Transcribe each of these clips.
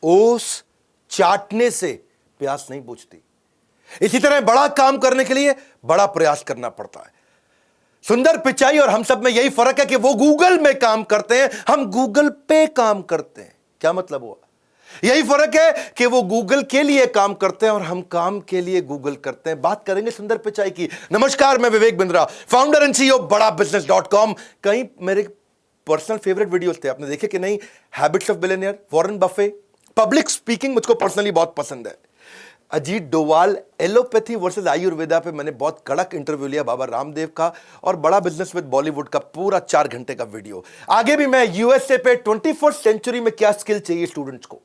ओस चाटने से प्यास नहीं बुझती। इसी तरह बड़ा काम करने के लिए बड़ा प्रयास करना पड़ता है। सुंदर पिचाई और हम सब में यही फर्क है कि वो गूगल में काम करते हैं, हम गूगल पे काम करते हैं। क्या मतलब हुआ? यही फर्क है कि वो गूगल के लिए काम करते हैं और हम काम के लिए गूगल करते हैं। बात करेंगे सुंदर पिचाई की। नमस्कार, मैं Vivek Bindra, founder and CEO बड़ा बिजनेस.com। कई मेरे पर्सनल फेवरेट वीडियोस थे, आपने देखे कि नहीं? Habits of billionaire, Warren Buffett, public speaking मुझको पर्सनली बहुत पसंद है। अजीत डोवाल, एलोपैथी वर्सेस आयुर्वेदा पे मैंने बहुत कड़क इंटरव्यू लिया बाबा रामदेव का, और बड़ा बिजनेस विद बॉलीवुड का पूरा 4 घंटे का वीडियो। आगे भी मैं यूएसए पे 21st सेंचुरी में क्या स्किल चाहिए स्टूडेंट्स को,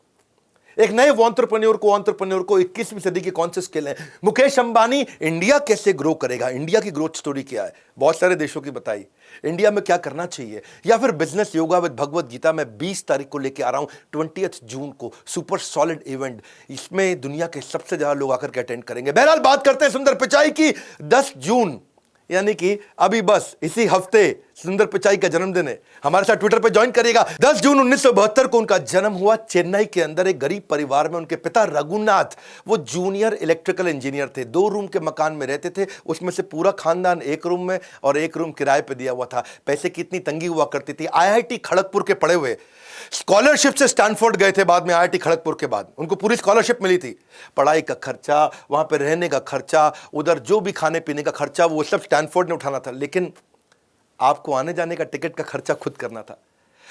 एक नए एंटरप्रेन्योर को 21वीं सदी की कौन से स्किल है, मुकेश अंबानी इंडिया कैसे ग्रो करेगा, इंडिया की ग्रोथ स्टोरी क्या है, बहुत सारे देशों की बताई, इंडिया में क्या करना चाहिए, या फिर business yoga with Bhagavad Gita मैं 20 तारीख को लेके आ रहा हूं, 20 जून को, सुपर सॉलिड इवेंट। इसमें दुनिया के सबसे ज्यादा लोग आकर के अटेंड करेंगे। बहरहाल बात करते हैं सुंदर पिचाई की। 10 जून यानी कि अभी बस इसी हफ्ते सुंदर पिचाई का जन्मदिन है। हमारे साथ ट्विटर पे ज्वाइन करिएगा। 10 जून 1972 को उनका जन्म हुआ चेन्नई के अंदर एक गरीब परिवार में। उनके पिता रघुनाथ वो जूनियर इलेक्ट्रिकल इंजीनियर थे। 2 रूम के मकान में रहते थे, उसमें से पूरा खानदान 1 रूम में और 1 रूम किराए पे दिया हुआ था। पैसे की इतनी तंगी हुआ करती थी। आईआईटी खड़गपुर के पढ़े हुए, स्कॉलरशिप से स्टैनफोर्ड गए थे बाद में, आईआईटी खड़गपुर के बाद उनको पूरी स्कॉलरशिप मिली थी। पढ़ाई का खर्चा, वहां पे रहने का खर्चा, उधर जो भी खाने पीने का खर्चा, वो सब स्टैनफोर्ड ने उठाना था। लेकिन आपको आने जाने का टिकट का खर्चा खुद करना था।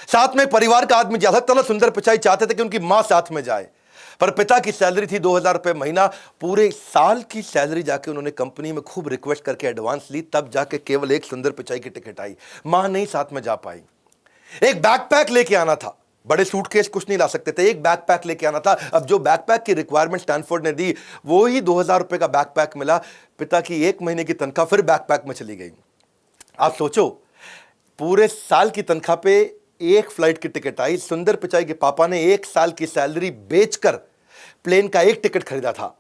साथ में परिवार का आदमी ज्यादातर सुंदर पिचाई चाहते थे कि उनकी मां साथ में जाए, पर पिता की सैलरी थी 2000 रुपए महीना। पूरे साल की सैलरी जाके उन्होंने कंपनी में खूब रिक्वेस्ट करके एडवांस ली, तब जाके केवल एक सुंदर पिचाई की टिकट आई। मां नहीं साथ में जा पाई। एक बैकपैक लेके आना था, बड़े सूटकेस कुछ नहीं ला सकते थे, एक बैकपैक लेके आना था। अब जो बैकपैक की रिक्वायरमेंट स्टैनफोर्ड ने दी, वो ही 2000 रुपए का बैकपैक मिला। पिता की 1 महीने की तनख्वाह फिर बैकपैक में चली गई। आप सोचो, पूरे साल की तनख्वाह पे एक फ्लाइट की टिकट आई। सुंदर पिचाई के पापा ने 1 साल की सैलरी बेचकर प्लेन का एक टिकट खरीदा था,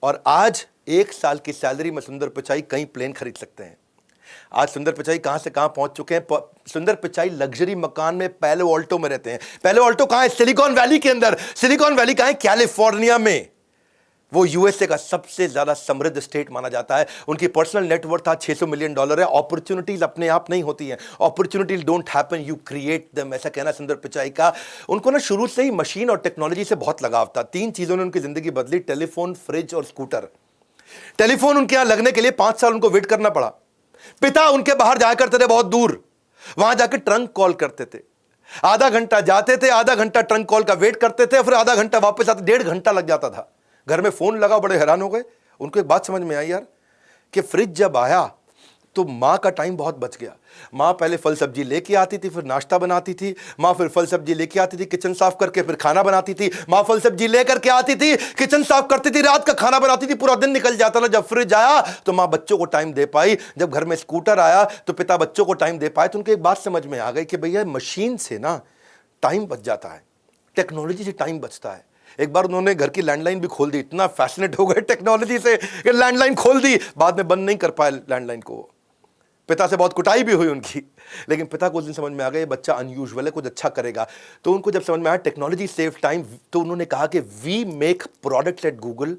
और आज 1 साल की सैलरी में सुंदर पिचाई कई प्लेन खरीद सकते हैं। आज सुंदर पिचाई कहां से कहां पहुंच चुके हैं। सुंदर पिचाई लग्जरी मकान में पैलो ऑल्टो में रहते हैं। पैलो ऑल्टो कहां है? सिलिकॉन वैली के अंदर। सिलिकॉन वैली कहां है? कैलिफोर्निया में। वो यूएसए का सबसे ज्यादा समृद्ध स्टेट माना जाता है। उनकी पर्सनल नेटवर्थ था $600 मिलियन है। अपॉर्चुनिटीज अपने आप नहीं होती हैं, opportunities don't happen, you create them, ऐसा कहना सुंदर पिचाई का। उनको ना शुरू से ही मशीन और टेक्नोलॉजी से बहुत लगाव था। 3 चीजों ने उनकी जिंदगी बदली, टेलीफोन, फ्रिज और स्कूटर। टेलीफोन उनके यहां लगने के लिए 5 साल उनको वेट करना पड़ा। पिता उनके बाहर जाया करते थे बहुत दूर, वहां जाके ट्रंक कॉल करते थे। आधा घंटा जाते थे, आधा घंटा ट्रंक कॉल का वेट करते थे, फिर आधा घंटा वापस आते, 1.5 घंटा लग जाता था। घर में फोन लगा, बड़े हैरान हो गए। उनको एक बात समझ में आई यार, कि फ्रिज जब आया तो मां का टाइम बहुत बच गया। मां पहले फल सब्जी लेके आती थी, फिर नाश्ता बनाती थी। मां फिर फल सब्जी लेके आती थी, किचन साफ करके फिर खाना बनाती थी। मां फल सब्जी लेकर के आती थी, किचन साफ करती थी, रात का खाना बनाती थी, पूरा दिन निकल जाता था। जब फ्रिज आया तो मां बच्चों को टाइम दे पाई। जब घर में स्कूटर आया तो पिता बच्चों को टाइम दे पाए। तो उनको एक बात समझ में आ गई कि भैया मशीन से ना टाइम बच जाता है, टेक्नोलॉजी से टाइम बचता है। एक बार उन्होंने घर की लैंडलाइन भी खोल दी, इतना फैसिनेट हो गए टेक्नोलॉजी से कि लैंडलाइन खोल दी। बाद में बंद नहीं कर पाए लैंडलाइन को। पिता से बहुत कुटाई भी हुई उनकी, लेकिन पिता को उस दिन समझ में आ गया ये बच्चा अनयूजुअल है, कुछ अच्छा करेगा। तो उनको जब समझ में आया टेक्नोलॉजी सेव टाइम, तो उन्होंने कहा कि we make products at Google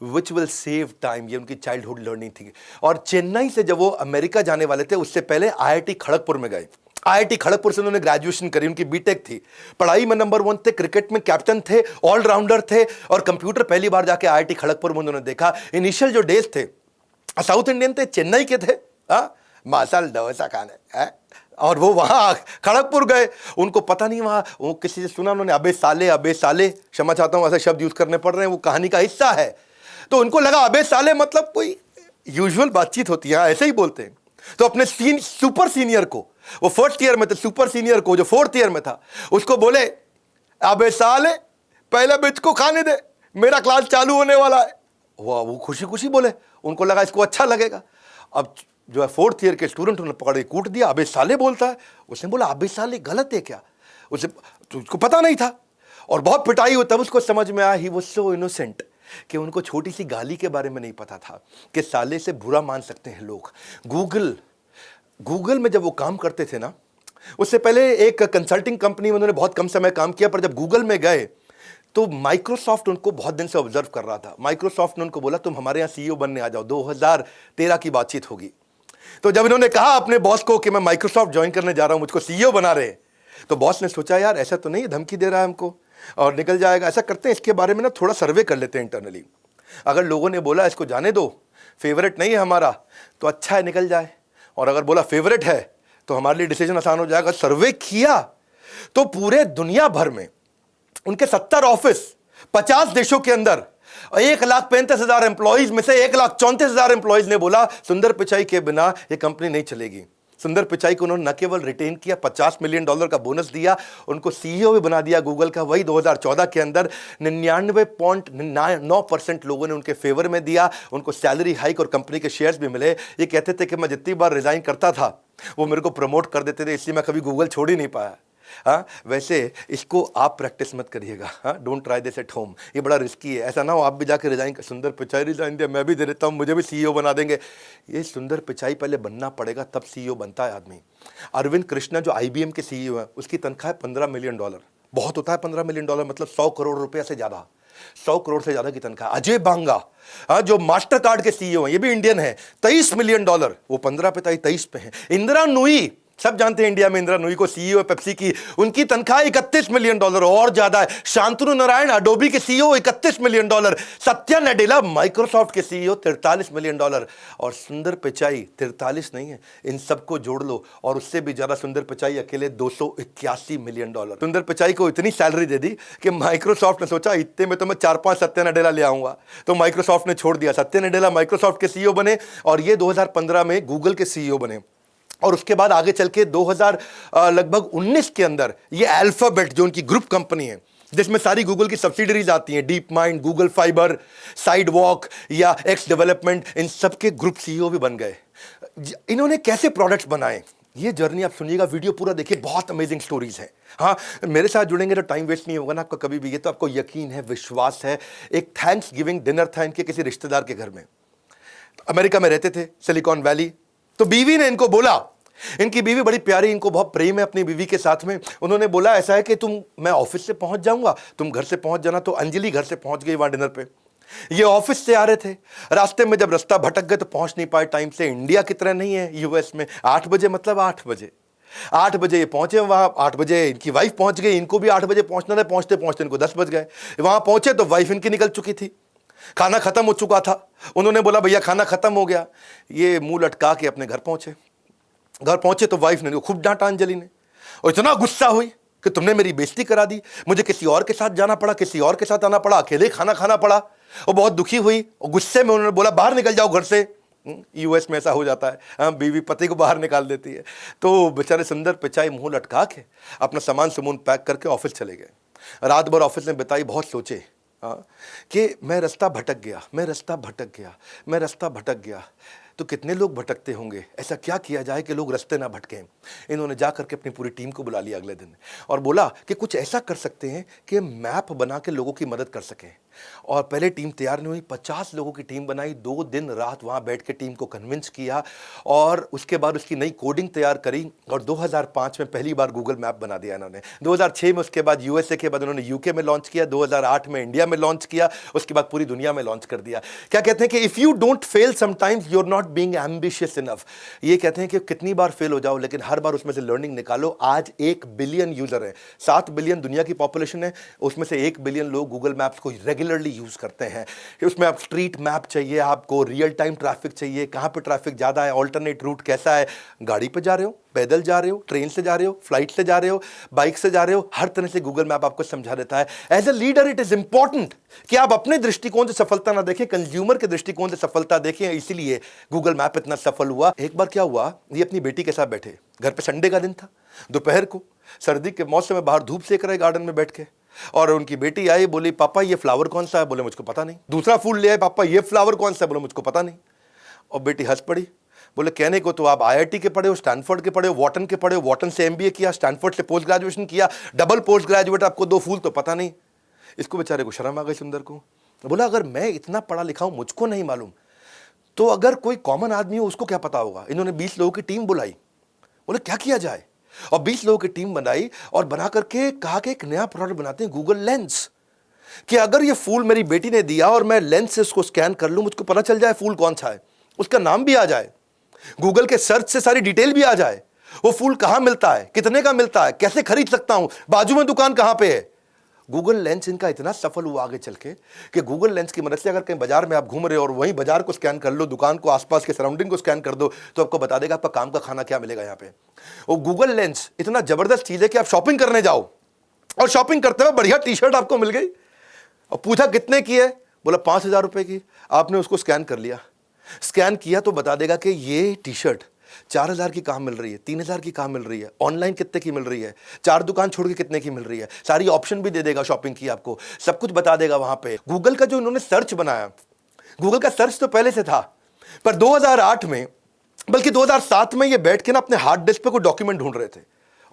which will save time. ये उनकी चाइल्डहुड लर्निंग थी। और चेन्नई से जब वो अमेरिका जाने वाले थे, उससे पहले आईआईटी खड़गपुर में गए। आईआईटी खड़गपुर से उन्होंने ग्रेजुएशन करी, उनकी बीटेक थी। पढ़ाई में नंबर 1 थे, क्रिकेट में कैप्टन थे, ऑलराउंडर थे, और कंप्यूटर पहली बार जाके आईआईटी खड़गपुर में उन्होंने देखा। इनिशियल जो डेज थे, साउथ इंडियन थे, चेन्नई के थे, मसाल डोसा खाने है, और वो वहां खड़गपुर गए। उनको पता नहीं, वहां वो किसी से सुना उन्होंने, अबे साले, क्षमा चाहता हूं ऐसे शब्द यूज करने पड़ रहे हैं, वो कहानी का हिस्सा है। तो उनको लगा अबे साले मतलब कोई यूजुअल बातचीत होती है, ऐसे ही बोलते हैं। तो अपने सुपर सीनियर को, वो 1st ईयर में थे, सुपर सीनियर को जो 4th ईयर में था, उसको बोले अबे साले पहले बिच को खाने दे, मेरा क्लास चालू होने वाला है। वो खुशी खुशी बोले, उनको लगा इसको अच्छा लगेगा। अब जो है 4th ईयर के स्टूडेंट उन्होंने पकड़ के कूट दिया, अबे साले बोलता है। उसने बोला अबे साले गलत है क्या? उसे तो उसको पता नहीं था, और बहुत पिटाई हुई। तब उसको समझ में आया ही वाज सो इनोसेंट कि उनको छोटी सी गाली के बारे में नहीं पता था कि साले से बुरा मान सकते हैं लोग। गूगल में जब वो काम करते थे ना, उससे पहले एक कंसल्टिंग कंपनी में उन्होंने बहुत कम समय काम किया, पर जब गूगल में गए तो माइक्रोसॉफ्ट उनको बहुत दिन से ऑब्जर्व कर रहा था। माइक्रोसॉफ्ट ने उनको बोला तुम हमारे यहाँ सीईओ बनने आ जाओ, 2013 की बातचीत होगी। तो जब इन्होंने कहा अपने बॉस को कि मैं माइक्रोसॉफ्ट ज्वाइन करने जा रहा हूं, मुझको सीईओ बना रहे हैं, तो बॉस ने सोचा यार ऐसा तो नहीं, धमकी दे रहा है हमको और निकल जाएगा। ऐसा करते हैं इसके बारे में ना थोड़ा सर्वे कर लेते हैं इंटरनली। अगर लोगों ने बोला इसको जाने दो, फेवरेट नहीं है हमारा, तो अच्छा है निकल जाए, और अगर बोला फेवरेट है तो हमारे लिए डिसीजन आसान हो जाएगा। सर्वे किया तो पूरे दुनिया भर में उनके 70 ऑफिस 50 देशों के अंदर 1,35,000 एम्प्लॉइज में से 1,34,000 एम्प्लॉइज ने बोला सुंदर पिचाई के बिना यह कंपनी नहीं चलेगी। सुंदर पिचाई को उन्होंने न केवल रिटेन किया, $50 मिलियन का बोनस दिया, उनको सीईओ भी बना दिया गूगल का। वही 2014 के अंदर 99.9% लोगों ने उनके फेवर में दिया, उनको सैलरी हाइक और कंपनी के शेयर्स भी मिले। ये कहते थे कि मैं जितनी बार रिजाइन करता था वो मेरे को प्रमोट कर देते थे, इसलिए मैं कभी गूगल छोड़ ही नहीं पाया। हाँ, वैसे इसको आप प्रैक्टिस मत करिएगा। हाँ, don't try this at home, ये बड़ा रिस्की है। ऐसा ना हो आप भी जाके रिजाइन, सुंदर पिचाई रिजाइन दिया, मैं भी दे देता हूँ, मुझे भी सीईओ बना देंगे। ये सुंदर पिचाई पहले बनना पड़ेगा, तब सीईओ बनता है आदमी। अरविंद कृष्णा जो IBM के सीईओ है, उसकी तनख्वाह है $15 मिलियन। बहुत होता है $15 मिलियन, मतलब 100 करोड़ रुपया से ज्यादा, 100 करोड़ से ज्यादा की तनख्वाह। अजय बांगा जो मास्टर कार्ड के सीईओ हैं, ये भी इंडियन है, $23 मिलियन, वो 15 पे था, 23 पे है। इंदिरा नूई, सब जानते हैं इंडिया में इंदिरा नूई को, सीईओ है पेप्सी की, उनकी तनख्वाह $31 मिलियन और ज्यादा है। शांतनु नारायण अडोबी के CEO $31 million. Satya Nadella Microsoft के सीईओ $43 मिलियन। और सुंदर पिचाई 43 नहीं है, इन सबको जोड़ लो और उससे भी ज्यादा। सुंदर पिचाई अकेले $281 मिलियन। सुंदर पिचाई को इतनी सैलरी दे दी कि माइक्रोसॉफ्ट ने सोचा इतने में तो मैं 4-5 सत्या नडेला ले आऊंगा, तो माइक्रोसॉफ्ट ने छोड़ दिया। सत्या नडेला माइक्रोसॉफ्ट के सीईओ बने और ये 2015 में गूगल के सीईओ बने। और उसके बाद आगे चल के 2019 के अंदर ये अल्फाबेट जो उनकी ग्रुप कंपनी है, जिसमें सारी गूगल की सब्सिडरीज आती हैं, deep mind, Google fibre, sidewalk या एक्स डेवलपमेंट, इन सब के ग्रुप सीईओ भी बन गए। इन्होंने कैसे प्रोडक्ट्स बनाए, ये जर्नी आप सुनिएगा, वीडियो पूरा देखिए, बहुत अमेजिंग स्टोरीज हैं। हाँ, मेरे साथ जुड़ेंगे तो टाइम वेस्ट नहीं होगा ना आपका कभी भी, ये तो आपको यकीन है, विश्वास है। एक थैंक्स गिविंग डिनर था इनके किसी रिश्तेदार के घर में, अमेरिका में रहते थे, सिलिकॉन वैली। तो बीवी ने इनको बोला, इनकी बीवी बड़ी प्यारी, इनको बहुत प्रेम है अपनी बीवी के साथ में। उन्होंने बोला ऐसा है कि मैं ऑफिस से पहुंच जाऊंगा, तुम घर से पहुंच जाना। तो अंजलि घर से पहुंच गई वहां डिनर पे। ये ऑफिस से आ रहे थे, रास्ते में जब रास्ता भटक गए तो पहुंच नहीं पाए टाइम से। इंडिया की तरह नहीं है यूएस में 8 बजे, मतलब 8 बजे 8 बजे ये पहुंचे वहां। 8 बजे इनकी वाइफ पहुंच गई, इनको भी 8 बजे पहुंचना था। पहुंचते पहुंचते इनको 10 बज गए। वहां पहुंचे तो वाइफ इनकी निकल चुकी थी, खाना खत्म हो चुका था। उन्होंने बोला भैया खाना खत्म हो गया। ये मुंह लटका के अपने घर पहुंचे। घर पहुंचे तो वाइफ ने खूब डांटा अंजलि ने, और इतना गुस्सा हुई कि तुमने मेरी बेइज्जती करा दी, मुझे किसी और के साथ जाना पड़ा, किसी और के साथ आना पड़ा, अकेले खाना खाना पड़ा। और बहुत दुखी हुई और गुस्से में उन्होंने बोला बाहर निकल जाओ घर से। यूएस में ऐसा हो जाता है, हाँ, बीवी पति को बाहर निकाल देती है। तो बेचारे सुंदर पिचाई मुंह लटका के अपना सामान सुमून पैक करके ऑफिस चले गए। रात भर ऑफिस में बिताई, बहुत सोचे कि मैं रास्ता भटक गया, मैं रास्ता भटक गया, मैं रास्ता भटक गया। तो कितने लोग भटकते होंगे, ऐसा क्या किया जाए कि लोग रास्ते ना भटकें। इन्होंने जा करके अपनी पूरी टीम को बुला लिया अगले दिन और बोला कि कुछ ऐसा कर सकते हैं कि मैप बना के लोगों की मदद कर सकें। और पहले टीम तैयार नहीं हुई, 50 लोगों की टीम बनाई, 2 दिन रात वहाँ बैठ के टीम को कन्विंस किया और उसके बाद उसकी नई कोडिंग तैयार करी। और 2005 में पहली बार गूगल मैप बना दिया इन्होंने। 2006 में उसके बाद यूएसए के बाद उन्होंने यूके में लॉन्च किया, 2008 में इंडिया में लॉन्च किया, उसके बाद पूरी दुनिया में लॉन्च कर दिया। क्या कहते हैं कि if you don't fail sometimes you are not being ambitious enough. ये कहते हैं कि कितनी बार फेल हो जाओ लेकिन हर बार उसमें से लर्निंग निकालो। आज 1 बिलियन यूजर है, 7 बिलियन दुनिया की पॉपुलेशन है, उसमें से 1 बिलियन लोग गूगल मैप्स को रेगुलरली यूज करते हैं। उसमें आप स्ट्रीट मैप चाहिए, आपको रियल टाइम ट्रैफिक चाहिए, कहां पे ट्रैफिक ज्यादा है, ऑल्टरनेट रूट कैसा है, गाड़ी पे जा रहे हो, पैदल जा रहे हो, ट्रेन से जा रहे हो, फ्लाइट से जा रहे हो, बाइक से जा रहे हो, हर तरह से गूगल मैप आपको समझा देता है। As a leader it is important कि आप अपने दृष्टिकोण से सफलता ना देखें, कंज्यूमर के दृष्टिकोण से सफलता देखें। इसीलिए गूगल मैप इतना सफल हुआ। एक बार क्या हुआ, ये अपनी बेटी के साथ बैठे, घर पे संडे का दिन था, दोपहर को सर्दी के मौसम में बाहर धूप सेक रहे गार्डन में बैठ के। और उनकी बेटी आई, बोली पापा ये फ्लावर कौन सा है, बोले मुझको पता नहीं। दूसरा फूल ले आए, पापा ये फ्लावर कौन सा है, बोले मुझको पता नहीं। और बेटी हंस पड़ी, बोले कहने को तो आप आईआईटी के पढ़े हो, स्टैनफोर्ड के पढ़े हो, वॉटन के पढ़े हो, वॉटन से एमबीए किया, स्टैनफोर्ड से पोस्ट ग्रेजुएशन किया, डबल पोस्ट ग्रेजुएट, आपको 2 फूल तो पता नहीं। इसको बेचारे को शर्म आ गई सुंदर को। बोला अगर मैं इतना पढ़ा लिखा हूं, मुझको नहीं मालूम, तो अगर कोई कॉमन आदमी हो उसको क्या पता होगा। इन्होंने 20 लोगों की टीम बुलाई, बोले क्या किया जाए, और 20 लोगों की टीम बनाई और बना करके कहा कि एक नया प्रोडक्ट बनाते हैं, गूगल लेंस। कि अगर ये फूल मेरी बेटी ने दिया और मैं लेंस से उसको स्कैन कर लूं, मुझको पता चल जाए फूल कौन सा है, उसका नाम भी आ जाए, गूगल के सर्च से सारी डिटेल भी आ जाए, वो फूल कहां मिलता है, कितने का मिलता है, कैसे खरीद सकता हूं, बाजू में दुकान कहां पे है। गूगल लेंस इनका इतना सफल हुआ आगे चल के कि गूगल लेंस की मदद से अगर कहीं बाजार में आप घूम रहे हो और वहीं बाजार को स्कैन कर लो, दुकान को, आसपास के सराउंडिंग को स्कैन कर दो, तो आपको बता देगा आपका काम का खाना क्या मिलेगा यहां पे। वो गूगल लेंस इतना जबरदस्त चीज है कि आप शॉपिंग करने जाओ और शॉपिंग करते हुए बढ़िया टी शर्ट आपको मिल गई और पूछा कितने की है, बोला 5,000 रुपए की। आपने उसको स्कैन कर लिया, स्कैन किया तो बता देगा कि ये टी शर्ट 4,000 की कहां मिल रही है, 3,000 की कहां मिल रही है, ऑनलाइन कितने की मिल रही है, 4 दुकान छोड़ के कितने की मिल रही है, सारी ऑप्शन भी दे देगा शॉपिंग की, आपको सब कुछ बता देगा वहां पे। गूगल का जो इन्होंने सर्च बनाया, गूगल का सर्च तो पहले से था, पर 2008 में, बल्कि 2007 में ये बैठ के ना अपने हार्ड डिस्क पे कोई डॉक्यूमेंट ढूंढ रहे थे।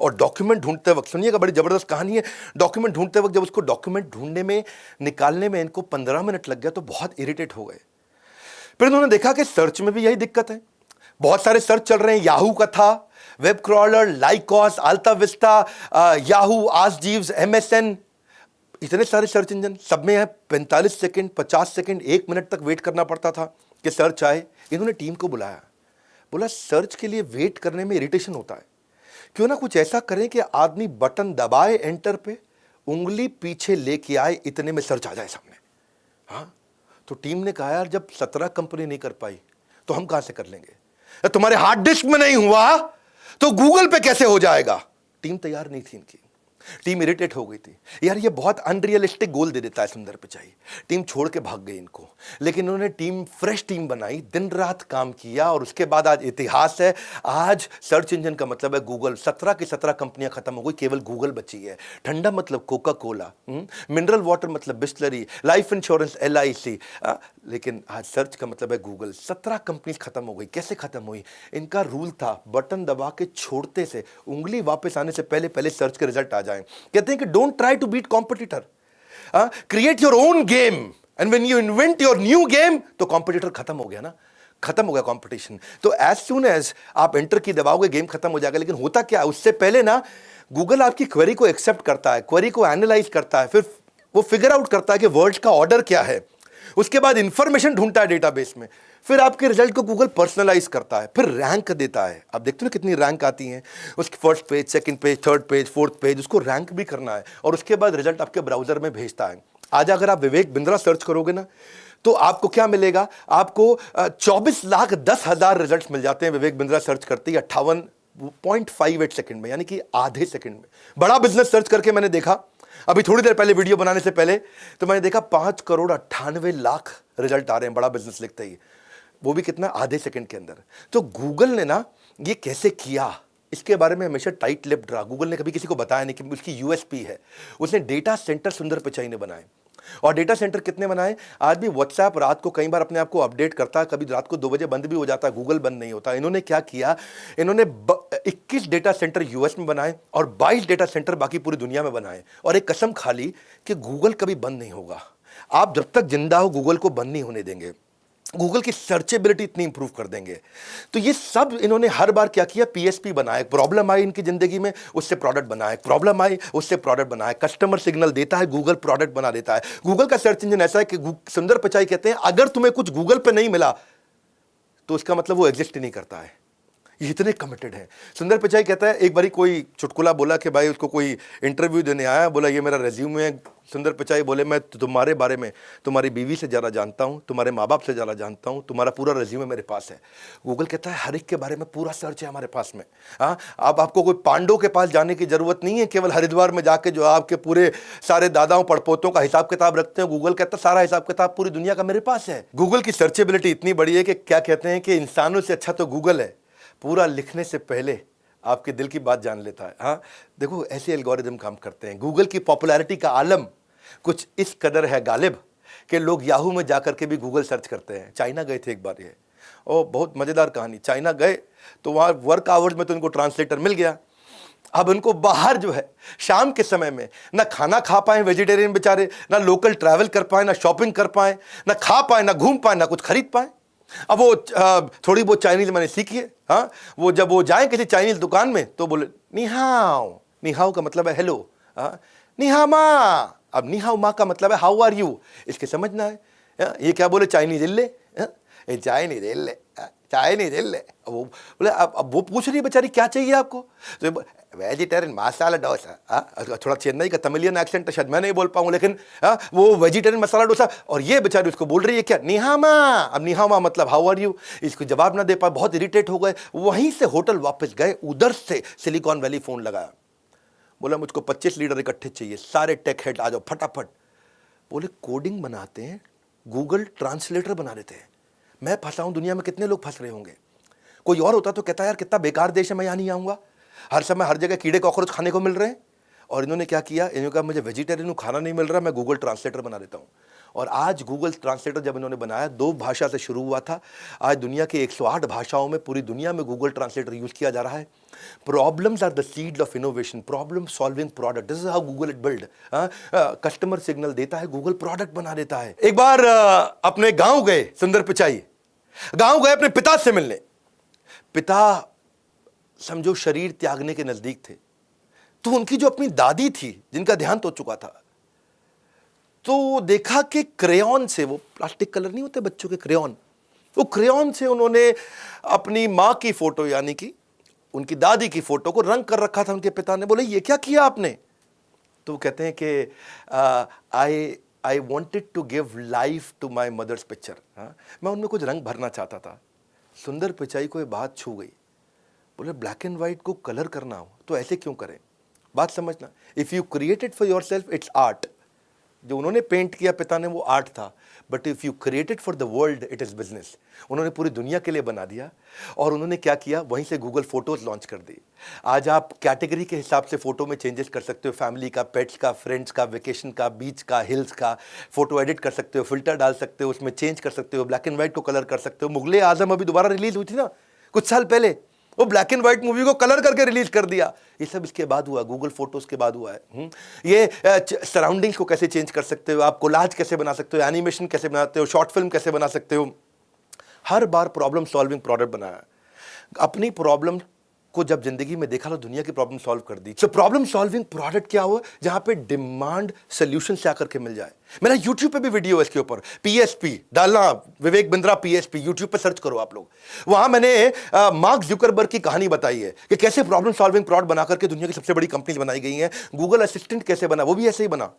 और डॉक्यूमेंट ढूंढते वक्त, सुनिएगा बड़ी जबरदस्त कहानी है, डॉक्यूमेंट ढूंढते वक्त जब उसको डॉक्यूमेंट ढूंढने में, निकालने में इनको 15 मिनट लग गया तो बहुत इरिटेट हो गए। फिर उन्होंने देखा कि सर्च में भी यही दिक्कत है, बहुत सारे सर्च चल रहे हैं, याहू का था, web crawler, Lycos, AltaVista, Yahoo, Ask Jeeves, MSN, इतने सारे सर्च इंजन, सब में है 45 सेकंड, 50 सेकंड, 1 मिनट तक वेट करना पड़ता था कि सर्च आए। इन्होंने टीम को बुलाया, बोला सर्च के लिए वेट करने में इरिटेशन होता है, क्यों ना कुछ ऐसा करें कि आदमी बटन दबाए एंटर पे, उंगली पीछे लेके आए, इतने में सर्च आ जाए सामने। हाँ, तो टीम ने कहा यार जब 17 कंपनी नहीं कर पाई तो हम कहां से कर लेंगे, तुम्हारे हार्ड डिस्क में नहीं हुआ तो गूगल पे कैसे हो जाएगा। टीम तैयार नहीं थी इनकी, टीम इरिटेट हो गई थी, यार ये बहुत अनरियलिस्टिक गोल दे देता है सुंदर पिचाई। टीम छोड़ के भाग गई इनको, लेकिन उन्होंने टीम, फ्रेश टीम बनाई, दिन रात काम किया और उसके बाद आज इतिहास है। आज सर्च इंजन का मतलब है गूगल, 17 की 17 कंपनियां खत्म हो गई, केवल गूगल बची है। ठंडा मतलब कोका कोला, मिनरल वाटर मतलब बिस्लरी, लाइफ इंश्योरेंस LIC, लेकिन आज सर्च का मतलब है गूगल। 17 कंपनी खत्म हो गई। कैसे खत्म हुई, इनका रूल था बटन दबा के छोड़ते से, उंगली वापस आने से पहले पहले सर्च के रिजल्ट आ जाए। कहते हैं कि don't try to beat competitor, create your own game, and when you invent your new game तो कॉम्पिटिटर खत्म हो गया ना, खत्म हो गया कंपटीशन। तो एज सून एज आप एंटर की दबाओगे गेम खत्म हो जाएगा। लेकिन होता क्या है, उससे पहले ना गूगल आपकी क्वेरी को एक्सेप्ट करता है, क्वेरी को एनालाइज करता है, फिर वो फिगर आउट करता है कि वर्ड्स का ऑर्डर क्या है, उसके बाद इंफॉर्मेशन ढूंढता है डेटाबेस में, फिर आपके रिजल्ट को गूगल पर्सनलाइज करता है, फिर रैंक देता है। आप देखते हो ना कितनी रैंक आती हैं, उसकी first page, second page, third page, fourth page, उसको रैंक भी करना है और उसके बाद रिजल्ट आपके ब्राउजर में भेजता है। आज अगर आप विवेक बिंद्रा सर्च करोगे ना तो आपको क्या मिलेगा, आपको 24,10,000 रिजल्ट मिल जाते हैं विवेक बिंद्रा सर्च करते ही 58.58 सेकंड में, यानी कि आधे सेकंड में। बड़ा बिजनेस सर्च करके मैंने देखा अभी थोड़ी देर पहले, वीडियो बनाने से पहले, तो मैंने देखा 5,98,00,000 रिजल्ट आ रहे हैं बड़ा बिजनेस लिखते ही, वो भी कितना, आधे सेकंड के अंदर। तो गूगल ने ना ये कैसे किया, इसके बारे में हमेशा टाइट लिप्ड रहा। गूगल ने कभी किसी को बताया नहीं कि उसकी USP है। उसने डेटा सेंटर सुंदर पिचाई ने बनाए, और डेटा सेंटर कितने बनाए, आज भी व्हाट्सएप रात को कई बार अपने आप को अपडेट करता है, कभी रात को 2 बजे बंद भी हो जाता है, गूगल बंद नहीं होता। इन्होंने क्या किया, इन्होंने 21 डेटा सेंटर US में बनाए और 22 डेटा सेंटर बाकी पूरी दुनिया में बनाए, और एक कसम खा ली कि गूगल कभी बंद नहीं होगा। आप जब तक जिंदा हो गूगल को बंद नहीं होने देंगे, गूगल की सर्चेबिलिटी इतनी इंप्रूव कर देंगे। तो ये सब इन्होंने हर बार क्या किया, PSP बनाए, प्रॉब्लम आई इनकी जिंदगी में, उससे प्रोडक्ट बनाए, प्रॉब्लम आई उससे प्रोडक्ट बनाए, कस्टमर सिग्नल देता है, गूगल प्रोडक्ट बना देता है। गूगल का सर्च इंजन ऐसा है कि सुंदर पिचाई कहते हैं अगर तुम्हें कुछ गूगल पे नहीं मिला तो इसका मतलब वो एग्जिस्ट ही नहीं करता है। ये इतने कमिटेड है। सुंदर पिचाई कहता है, एक बारी कोई चुटकुला बोला कि भाई उसको कोई इंटरव्यू देने आया, बोला ये मेरा रेज्यूमे है। सुंदर पिचाई बोले मैं तुम्हारे बारे में तुम्हारी बीवी से ज़्यादा जानता हूँ, तुम्हारे माँ बाप से ज़्यादा जानता हूँ, तुम्हारा पूरा रेज्यूमे मेरे पास है। गूगल कहता है हर एक के बारे में पूरा सर्च है हमारे पास में। हाँ, अब आपको कोई पांडव के पास जाने की जरूरत नहीं है, केवल हरिद्वार में जाके जो आपके पूरे सारे दादाओं पड़पोतों का हिसाब किताब रखते हैं, गूगल कहता है सारा हिसाब किताब पूरी दुनिया का मेरे पास है। गूगल की सर्चेबिलिटी इतनी बड़ी है कि क्या कहते हैं कि इंसानों से अच्छा तो गूगल है, पूरा लिखने से पहले आपके दिल की बात जान लेता है। हाँ, देखो ऐसे एल्गोरिदम काम करते हैं। गूगल की पॉपुलैरिटी का आलम कुछ इस कदर है गालिब कि लोग याहू में जाकर के भी गूगल सर्च करते हैं। चाइना गए थे एक बार, ये और बहुत मज़ेदार कहानी, चाइना गए तो वहाँ वर्क आवर्स में तो उनको ट्रांसलेटर मिल गया। अब उनको बाहर जो है शाम के समय में ना खाना खा पाए वेजिटेरियन बेचारे, ना लोकल ट्रैवल कर पाए, ना शॉपिंग कर पाए, ना खा पाए, ना घूम पाए, ना कुछ खरीद पाए। अब वो थोड़ी बहुत चाइनीज मैंने सीखी है। हाँ, वो जब वो जाए किसी चाइनीज दुकान में तो बोले निहाओ, निहाओ का मतलब है हेलो, निहा माँ, अब नी हाउ मा का मतलब है हाउ आर यू, इसके समझना है। ये क्या बोले, चाइनीज इल्ले, ये चाइनीज इल्ले, चाइनीज इल्ले। वो बोले अब वो पूछ रही बेचारी क्या चाहिए आपको, तो वेजिटेरियन मसाला डोसा। थोड़ा चेन्नई का तमिलियन एक्सेंट तो शायद मैं नहीं बोल पाऊँ, लेकिन वो वेजिटेरियन मसाला डोसा, और ये बेचारी उसको बोल रही है क्या, निहामा। अब निहामा मतलब हाउ आर यू, इसको जवाब ना दे पाए, बहुत इरिटेट हो गए। वहीं से होटल वापस गए, उधर से सिलिकॉन वैली फोन लगाया, बोला मुझको 25 लीटर इकट्ठे चाहिए, सारे टेक हेड आ जाओ फटाफट। बोले कोडिंग बनाते हैं, गूगल ट्रांसलेटर बना देते हैं। मैं फंसा हूं, दुनिया में कितने लोग फंस रहे होंगे। कोई और होता तो कहता यार कितना बेकार देश है, मैं यहाँ नहीं आऊँगा, हर समय हर जगह कीड़े कॉकरोच खाने को मिल रहे हैं। और इन्होंने क्या किया, इन्होंने कहा मुझे वेजिटेरियन खाना नहीं मिल रहा, मैं गूगल ट्रांसलेटर बना देता हूँ। और आज गूगल ट्रांसलेटर जब इन्होंने बनाया, 2 भाषा से शुरू हुआ था, आज दुनिया के 108 भाषाओं में पूरी दुनिया में गूगल ट्रांसलेटर यूज किया जा रहा है। Problems are the seed of innovation, problem solving product, this is how Google it build. Customer signal देता है, गूगल प्रोडक्ट बना देता है। एक बार अपने गांव गए सुंदर पिचाई, गांव गए अपने पिता से मिलने। पिता समझो शरीर त्यागने के नजदीक थे, तो उनकी जो अपनी दादी थी जिनका देहांत हो चुका था, तो देखा कि क्रेयॉन से, वो प्लास्टिक कलर नहीं होते बच्चों के क्रेयॉन, वो क्रेयॉन से उन्होंने अपनी मां की फोटो यानी कि उनकी दादी की फोटो को रंग कर रखा था उनके पिता ने। बोले ये क्या किया आपने, तो वो कहते हैं कि I wanted to give life to my mother's picture. मैं उनमें कुछ रंग भरना चाहता था। सुंदर पिचाई को ये बात छू गई। बोले ब्लैक एंड व्हाइट को कलर करना हो तो ऐसे क्यों करें, बात समझना, if you create it for your self it's art. जो उन्होंने पेंट किया पिता ने वो आर्ट था, but if you create it for the world it is business. उन्होंने पूरी दुनिया के लिए बना दिया। और उन्होंने क्या किया, वहीं से गूगल फोटोज लॉन्च कर दी। आज आप कैटेगरी के हिसाब से फोटो में चेंजेस कर सकते हो, फैमिली का, पेट्स का, फ्रेंड्स का, वेकेशन का, बीच का, हिल्स का, फोटो एडिट कर सकते हो, फिल्टर डाल सकते हो, उसमें चेंज कर सकते हो, ब्लैक एंड व्हाइट को कलर कर सकते हो। मुगले आजम अभी दोबारा रिलीज हुई थी ना कुछ साल पहले, वो ब्लैक एंड व्हाइट मूवी को कलर करके रिलीज कर दिया। ये सब इसके बाद हुआ, गूगल फोटोज के बाद हुआ है। ये सराउंडिंग्स को कैसे चेंज कर सकते हो, आप कोलाज कैसे बना सकते हो, एनिमेशन कैसे बनाते हो, शॉर्ट फिल्म कैसे बना सकते हो। हर बार प्रॉब्लम सॉल्विंग प्रोडक्ट बनाया। अपनी प्रॉब्लम को जब जिंदगी में देखा तो दुनिया की प्रॉब्लम सॉल्व कर दी। तो प्रॉब्लम सॉल्विंग प्रोडक्ट क्या हुआ, जहां पे डिमांड सोल्यूशन से आकर के मिल जाए। मेरा यूट्यूब पे भी वीडियो है इसके ऊपर, पीएसपी डालना, विवेक बिंद्रा पीएसपी, यूट्यूब पे सर्च करो आप लोग। वहां मैंने मार्क जुकरबर्ग की कहानी बताई है कि कैसे प्रॉब्लम सॉल्विंग प्रोडक्ट बनाकर के दुनिया की सबसे बड़ी कंपनीज बनाई गई हैं। गूगल असिस्टेंट कैसे बना, वो भी ऐसे ही बना।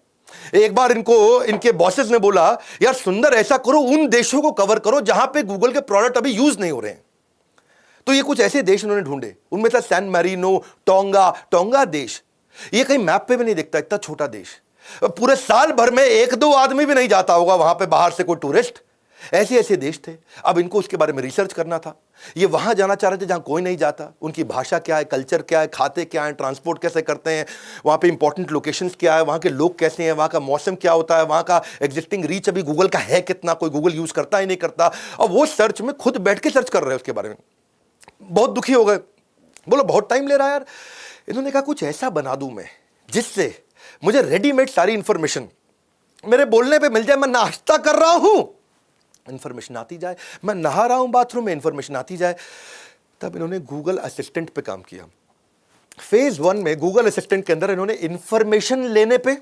एक बार इनको इनके बॉसेस ने बोला, यार सुंदर ऐसा करो, उन देशों को कवर करो जहां पे गूगल के प्रोडक्ट अभी यूज नहीं हो रहे हैं। तो ये कुछ ऐसे देश उन्होंने ढूंढे, उनमें था सैन मैरिनो, टोंगा देश। ये कहीं मैप पे भी नहीं दिखता, इतना छोटा देश। पूरे साल भर में 1-2 आदमी भी नहीं जाता होगा वहां पे बाहर से कोई टूरिस्ट। ऐसे ऐसे देश थे। अब इनको उसके बारे में रिसर्च करना था। ये वहां जाना चाह रहे थे जहां कोई नहीं जाता। उनकी भाषा क्या है, कल्चर क्या है, खाते क्या है, ट्रांसपोर्ट कैसे करते हैं, वहां पे इंपॉर्टेंट लोकेशंस क्या है, वहां के लोग कैसे हैं, वहां का मौसम क्या होता है, वहां का एग्जिस्टिंग रीच अभी गूगल का है कितना, कोई गूगल यूज करता ही नहीं करता। और वो सर्च में खुद बैठ के सर्च कर रहे हैं उसके बारे में। बहुत दुखी हो गए, बोलो बहुत टाइम ले रहा है यार। इन्होंने कहा कुछ ऐसा बना दूं मैं जिससे मुझे रेडीमेड सारी इंफॉर्मेशन मेरे बोलने पे मिल जाए। मैं नाश्ता कर रहा हूं, इंफॉर्मेशन आती जाए, मैं नहा रहा हूं बाथरूम में, इंफॉर्मेशन आती जाए। तब इन्होंने गूगल असिस्टेंट पे काम किया। फेज 1 में गूगल असिस्टेंट के अंदर इन्होंने इंफॉर्मेशन लेने पे,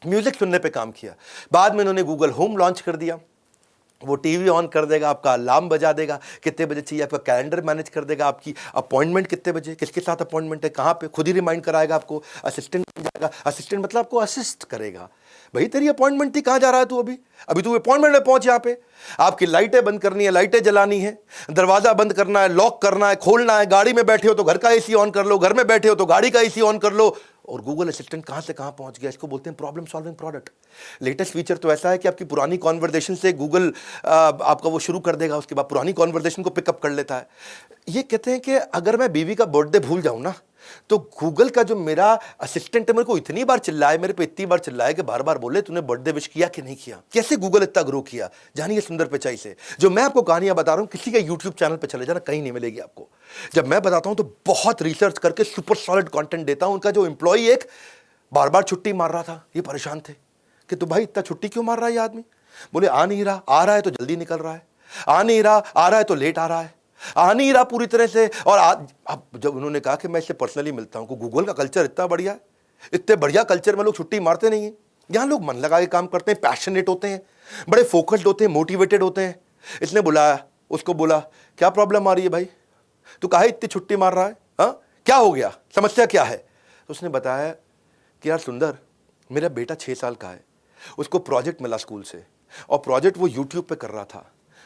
म्यूजिक सुनने पे काम किया। बाद में इन्होंने गूगल होम लॉन्च कर दिया। वो टीवी ऑन कर देगा, आपका अलार्म बजा देगा, कितने बजे चाहिए, आपका कैलेंडर मैनेज कर देगा, आपकी अपॉइंटमेंट कितने बजे, किसके साथ अपॉइंटमेंट है, कहाँ पे, खुद ही रिमाइंड कराएगा आपको। असिस्टेंट बन जाएगा। असिस्टेंट मतलब आपको असिस्ट करेगा। भाई तेरी अपॉइंटमेंट थी, कहाँ जा रहा है तू, अभी तू अपॉइंटमेंट में पहुंच। यहाँ पे आपकी लाइटें बंद करनी है, लाइटें जलानी है, दरवाजा बंद करना है, लॉक करना है, खोलना है, गाड़ी में बैठे हो तो घर का एसी ऑन कर लो, घर में बैठे हो तो गाड़ी का एसी ऑन कर लो। और गूगल असिस्टेंट कहां से कहां पहुंच गया। इसको बोलते हैं problem solving product. Latest feature तो ऐसा है कि आपकी पुरानी कॉन्वर्सेशन से गूगल आपका वो शुरू कर देगा, उसके बाद पुरानी कॉन्वर्सेशन को पिकअप कर लेता है। ये कहते हैं कि अगर मैं बीवी का बर्थडे भूल जाऊं ना, तो गूगल का जो मेरा असिस्टेंट है मेरे को इतनी बार चिल्लाए, मेरे पे इतनी बार चिल्लाए कि बार बार बोले तूने बर्थडे विश किया कि नहीं किया। कैसे गूगल इतना ग्रो किया, जानिए सुंदर पिचाई से। जो मैं आपको कहानियां बता रहा हूं, किसी का यूट्यूब चैनल पे चले जाना, कहीं नहीं मिलेगी आपको। जब मैं बताता हूं तो बहुत रिसर्च करके सुपर सॉलिड कंटेंट देता हूं। उनका जो एम्प्लॉई एक बार बार छुट्टी मार रहा था, ये परेशान थे कि तो भाई इतना छुट्टी क्यों मार रहा है ये आदमी। बोले आ नहीं रहा, आ रहा है तो जल्दी निकल रहा है, आ नहीं रहा, आ रहा है तो लेट आ रहा है, आ नहीं रहा पूरी तरह से। और अब जब उन्होंने कहा कि मैं इससे पर्सनली मिलता हूं, गूगल का कल्चर इतना बढ़िया है, इतने बढ़िया कल्चर में लोग छुट्टी मारते नहीं है। यहाँ लोग मन लगा के काम करते हैं, पैशनेट होते हैं, बड़े फोकस्ड होते हैं, मोटिवेटेड होते हैं। इसने बुलाया, उसको बोला क्या प्रॉब्लम आ रही है भाई, तू काहे इतनी छुट्टी मार रहा है, हाँ क्या हो गया, समस्या क्या है। तो उसने बताया कि यार सुंदर, मेरा बेटा 6 साल का है, उसको प्रोजेक्ट मिला स्कूल से, और प्रोजेक्ट वो यूट्यूब पे कर रहा था,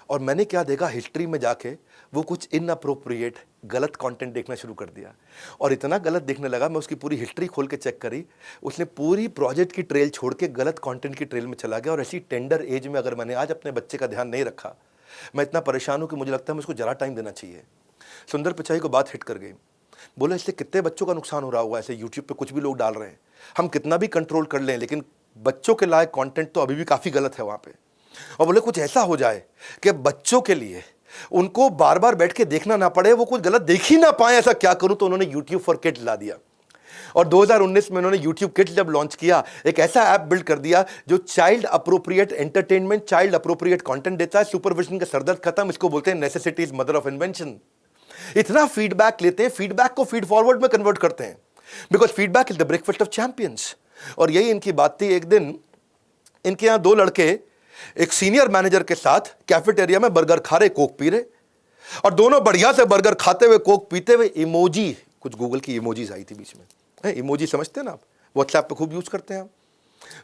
और मैंने क्या देखा, हिस्ट्री में जाके वो कुछ इनअप्रोप्रिएट गलत कंटेंट देखना शुरू कर दिया, और इतना गलत देखने लगा, मैं उसकी पूरी हिस्ट्री खोल के चेक करी, उसने पूरी प्रोजेक्ट की ट्रेल छोड़ के गलत कंटेंट की ट्रेल में चला गया। और ऐसी टेंडर एज में अगर मैंने आज अपने बच्चे का ध्यान नहीं रखा, मैं इतना परेशान हूँ कि मुझे लगता है मुझको जरा टाइम देना चाहिए। सुंदर पिचाई को बात हिट कर गई। बोला इससे कितने बच्चों का नुकसान हो रहा होगा, ऐसे यूट्यूब पे कुछ भी लोग डाल रहे हैं, हम कितना भी कंट्रोल कर लें, लेकिन बच्चों के लायक कंटेंट तो अभी भी काफ़ी गलत है वहाँ पे। और बोले कुछ ऐसा हो जाए कि बच्चों के लिए उनको बार बार बैठ के देखना ना पड़े, वो कुछ गलत देख ही ना पाए, ऐसा क्या करूं। तो उन्होंने YouTube फॉर किड्स ला दिया, और 2019 में उन्होंने YouTube किड्स जब लॉन्च किया, एक ऐसा ऐप बिल्ड कर दिया जो child appropriate entertainment, child appropriate content देता है। सुपरविजन का सरदर्द खत्म, इसको बोलते हैं necessity is mother of invention. इतना फीडबैक लेते हैं, फीडबैक को फीड फॉरवर्ड में कन्वर्ट करते हैं, because feedback is the breakfast of champions. और यही इनकी बात थी। एक दिन इनके यहां 2 लड़के एक सीनियर मैनेजर के साथ कैफेटेरिया में बर्गर खा रहे, कोक पी रहे, और दोनों बढ़िया से बर्गर खाते हुए, कोक पीते हुए, इमोजी, कुछ गूगल की इमोजीज आई थी बीच में, इमोजी समझते हैं ना आप, व्हाट्सएप पे खूब यूज करते हैं आप।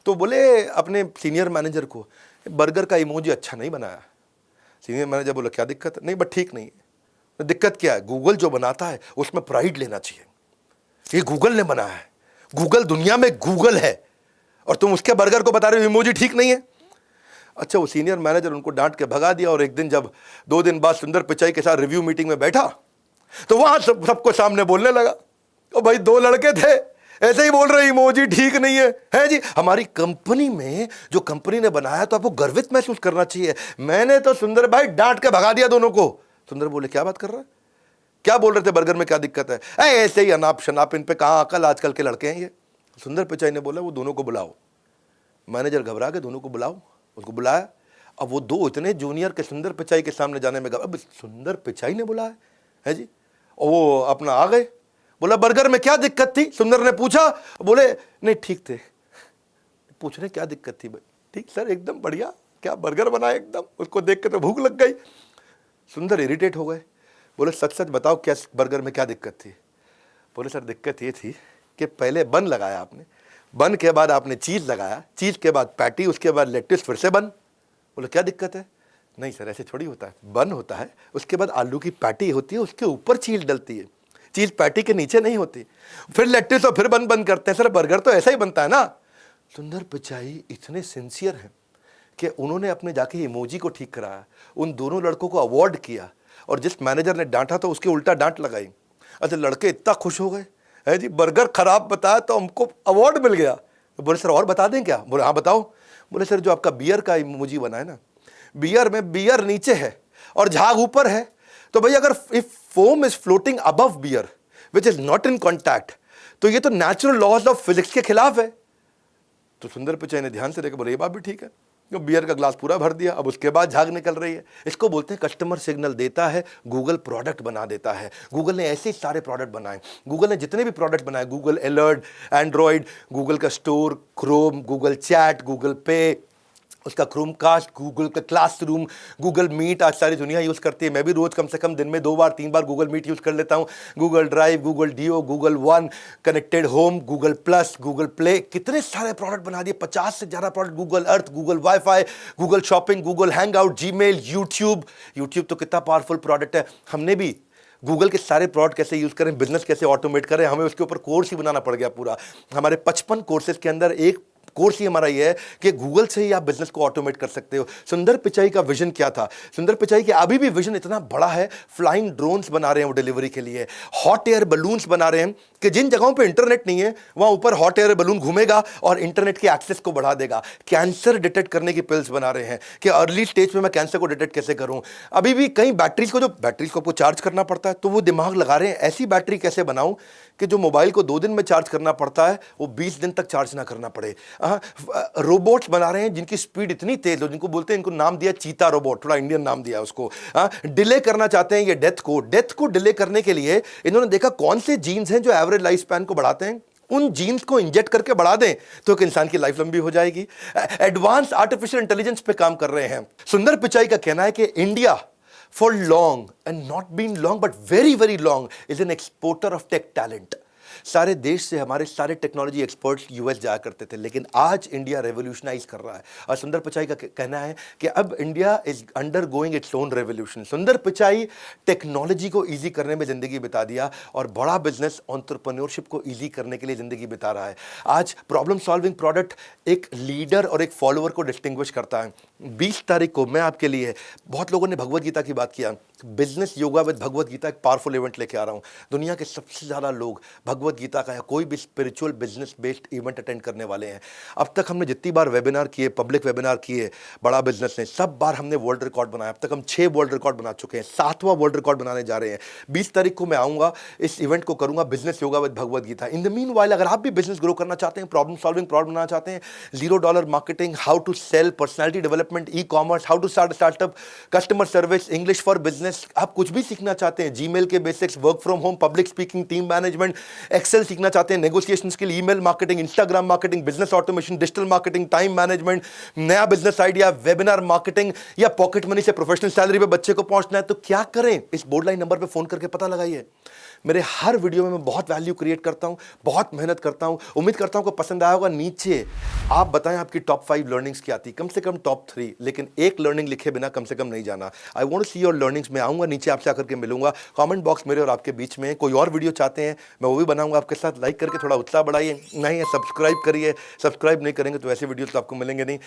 तो बोले अपने सीनियर मैनेजर को, बर्गर का इमोजी अच्छा नहीं बनाया। सीनियर मैनेजर बोला क्या दिक्कत है, नहीं बट ठीक नहीं है। दिक्कत क्या है, गूगल जो बनाता है उसमें प्राइड लेना चाहिए, ये गूगल ने बनाया है, गूगल दुनिया में गूगल है, और तुम उसके बर्गर को बता रहे हो इमोजी ठीक नहीं है। अच्छा, वो सीनियर मैनेजर उनको डांट के भगा दिया। और एक दिन जब 2 दिन बाद सुंदर पिचाई के साथ रिव्यू मीटिंग में बैठा, तो वहां सबको सामने बोलने लगा, ओ भाई 2 लड़के थे ऐसे ही बोल रहे इमोजी ठीक नहीं है जी, हमारी कंपनी में जो कंपनी ने बनाया तो आपको गर्वित महसूस करना चाहिए, मैंने तो सुंदर भाई डांट के भगा दिया दोनों को। सुंदर बोले क्या बात कर रहा है, क्या बोल रहे थे, बर्गर में क्या दिक्कत है, ऐसे ही अनाप शनाप, इन पे कहाँ अकल, आजकल के लड़के हैं ये। सुंदर पिचाई ने बोला वो दोनों को बुलाओ। मैनेजर घबरा के दोनों को बुलाओ, उसको बुलाया। अब वो 2 इतने जूनियर के सुंदर पिचाई के सामने जाने में, अब सुंदर पिचाई ने बुलाया है जी, और वो अपना आ गए। बोला बर्गर में क्या दिक्कत थी, सुंदर ने पूछा। बोले नहीं ठीक थे। पूछ रहे क्या दिक्कत थी भाई, ठीक सर एकदम बढ़िया, क्या बर्गर बनाया एकदम, उसको देख के तो भूख लग गई। सुंदर इरिटेट हो गए, बोले सच सच बताओ क्या बर्गर में क्या दिक्कत थी। बोले सर दिक्कत ये थी कि पहले बन लगाया आपने, बन के बाद आपने चीज़ लगाया, चीज़ के बाद पैटी, उसके बाद लेट्स, फिर से बन। बोले क्या दिक्कत है, नहीं सर ऐसे थोड़ी होता है, बन होता है, उसके बाद आलू की पैटी होती है, उसके ऊपर चीज़ डलती है, चीज़ पैटी के नीचे नहीं होती, फिर लेट्स और फिर बन करते हैं। सर बर्गर तो ऐसा ही बनता है ना। सुंदर पिचाई इतने सिंसियर हैं कि उन्होंने अपने जाके इमोजी को ठीक कराया, उन दोनों लड़कों को अवार्ड किया, और जिस मैनेजर ने डांटा तो उसके उल्टा डांट लगाई। अच्छा, लड़के इतना खुश हो गए है जी, बर्गर खराब बताया तो हमको अवार्ड मिल गया। बोले सर और बता दें क्या। बोले हाँ बताओ। बोले सर जो आपका बियर का इमोजी बना है ना, बियर में बियर नीचे है और झाग ऊपर है, तो भाई अगर if foam is floating above beer which is not in contact, तो ये तो नेचुरल लॉज ऑफ फिजिक्स के खिलाफ है। तो सुंदर पिचाई ने ध्यान से देखा, बोले ये बात भी ठीक है। तो बियर का ग्लास पूरा भर दिया, अब उसके बाद झाग निकल रही है। इसको बोलते हैं कस्टमर सिग्नल देता है, गूगल प्रोडक्ट बना देता है। गूगल ने ऐसे सारे प्रोडक्ट बनाए, गूगल ने जितने भी प्रोडक्ट बनाए, गूगल अलर्ट, एंड्रॉयड, गूगल का store, Chrome, Google chat, Google पे, उसका क्रोमकास्ट, गूगल का क्लासरूम, गूगल मीट, आज सारी दुनिया यूज़ करती है। मैं भी रोज़ कम से कम दिन में 2 बार 3 बार गूगल मीट यूज़ कर लेता हूँ। Google drive, Google do, Google one, connected home, Google plus, Google play, कितने सारे प्रोडक्ट बना दिए, 50 से ज़्यादा product. Google Earth, Google wifi, Google shopping, Google hangout, Gmail, YouTube. YouTube तो कितना पावरफुल प्रोडक्ट है। हमने भी गूगल के सारे प्रोडक्ट कैसे यूज़ करें, बिजनेस कैसे ऑटोमेट करें, हमें उसके ऊपर कोर्स ही बनाना पड़ गया पूरा। हमारे 55 कोर्सेज के अंदर एक कोर्स ही हमारा ये है कि गूगल से ही आप बिजनेस को ऑटोमेट कर सकते हो। सुंदर पिचाई का विजन क्या था? सुंदर पिचाई का अभी भी विजन इतना बड़ा है, फ्लाइंग ड्रोन्स बना रहे हैं वो डिलीवरी के लिए, हॉट एयर बलून्स बना रहे हैं कि जिन जगहों पे इंटरनेट नहीं है वहां ऊपर हॉट एयर बलून घूमेगा और इंटरनेट के एक्सेस को बढ़ा देगा। कैंसर डिटेक्ट करने की पिल्स बना रहे हैं कि अर्ली स्टेज में मैं कैंसर को डिटेक्ट कैसे करूं। अभी भी कई बैटरीज को आपको चार्ज करना पड़ता है, तो वो दिमाग लगा रहे हैं ऐसी बैटरी कैसे बनाऊं कि जो मोबाइल को 2 दिन में चार्ज करना पड़ता है वो 20 दिन तक चार्ज ना करना पड़े। रोबोट्स बना रहे हैं जिनकी स्पीड इतनी तेज हो, जिनको बोलते हैं, इनको नाम दिया चीता रोबोट, थोड़ा इंडियन नाम दिया उसको। डिले करना चाहते हैं ये डेथ को डिले करने के लिए इन्होंने देखा कौन से जीन्स हैं जो एवरेज लाइफ स्पैन को बढ़ाते हैं, उन जीन्स को इंजेक्ट करके बढ़ा दें तो एक इंसान की लाइफ लंबी हो जाएगी। एडवांस आर्टिफिशियल इंटेलिजेंस पे काम कर रहे हैं। सुंदर पिचाई का कहना है कि India for long and not been long but very very long is an exporter of tech talent. सारे देश से हमारे सारे टेक्नोलॉजी एक्सपर्ट्स यूएस जाया करते थे, लेकिन आज इंडिया रेवोल्यूशनाइज कर रहा है। और सुंदर पिचाई का कहना है कि अब India is under going its own revolution. सुंदर पिचाई टेक्नोलॉजी को ईजी करने में जिंदगी बिता दिया और बड़ा बिजनेस एंटरप्रेन्योरशिप को ईजी करने के लिए जिंदगी बिता रहा है। आज प्रॉब्लम सॉल्विंग प्रोडक्ट एक लीडर और एक फॉलोअर को डिस्टिंग्विश करता है। 20 तारीख को मैं आपके लिए, बहुत लोगों ने भगवत गीता की बात किया, business yoga with Bhagavad Gita एक पावरफुल इवेंट लेके आ रहा हूं। दुनिया के सबसे ज्यादा लोग भगवत गीता का या कोई भी spiritual business based event attend करने वाले हैं। अब तक हमने जितनी बार वेबिनार किए, पब्लिक वेबिनार किए बड़ा बिजनेस ने, सब बार हमने वर्ल्ड रिकॉर्ड बनाया। अब तक हम 6 वर्ल्ड रिकॉर्ड बना चुके हैं, 7वां वर्ल्ड रिकॉर्ड बनाने जा रहे हैं। 20 तारीख को मैं आऊंगा, इस इवेंट को करूंगा business yoga with Bhagavad Gita. In the meanwhile अगर आप भी बिजनेस ग्रो करना चाहते हैं, प्रॉब्लम सॉल्विंग प्रोडक्ट बनाना चाहते हैं, $0 marketing, how to sell, personality development, e commerce, how to start startup, customer service, English for business, आप कुछ भी सीखना चाहते हैं, जीमेल के basics, work from home, public speaking, team management, Excel सीखना चाहते हैं, negotiation skill, email marketing, Instagram marketing, business automation, digital marketing, time management, नया बिजनेस आइडिया, वेबिनार मार्केटिंग या पॉकेट मनी से प्रोफेशनल सैलरी पे बच्चे को पहुंचना है, तो क्या करें? इस बोर्ड लाइन नंबर पे फोन करके पता लगाइए। मेरे हर वीडियो में मैं बहुत वैल्यू क्रिएट करता हूं, बहुत मेहनत करता हूं। उम्मीद करता हूं कि पसंद आया होगा। नीचे आप बताएं आपकी टॉप 5 लर्निंग्स क्या थी, कम से कम टॉप 3, लेकिन एक लर्निंग लिखे बिना कम से कम नहीं जाना। I want to see your learnings. मैं आऊंगा, नीचे आपसे आकर के मिलूंगा। कमेंट बॉक्स मेरे और आपके बीच में। कोई और वीडियो चाहते हैं मैं वो भी बनाऊंगा आपके साथ। लाइक करके थोड़ा उत्साह बढ़ाइए, नहीं है सब्सक्राइब करिए। सब्सक्राइब नहीं करेंगे तो ऐसे वीडियोस तो आपको मिलेंगे नहीं।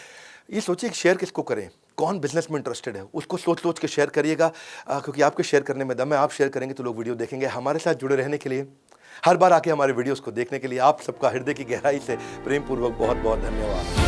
ये सोचिए कि शेयर किसको करें, कौन बिजनेस में इंटरेस्टेड है, उसको सोच सोच के शेयर करिएगा, क्योंकि आपके शेयर करने में दम है। आप शेयर करेंगे तो लोग वीडियो देखेंगे। हमारे साथ जुड़े रहने के लिए, हर बार आके हमारे वीडियोस को देखने के लिए आप सबका हृदय की गहराई से प्रेम पूर्वक बहुत बहुत धन्यवाद।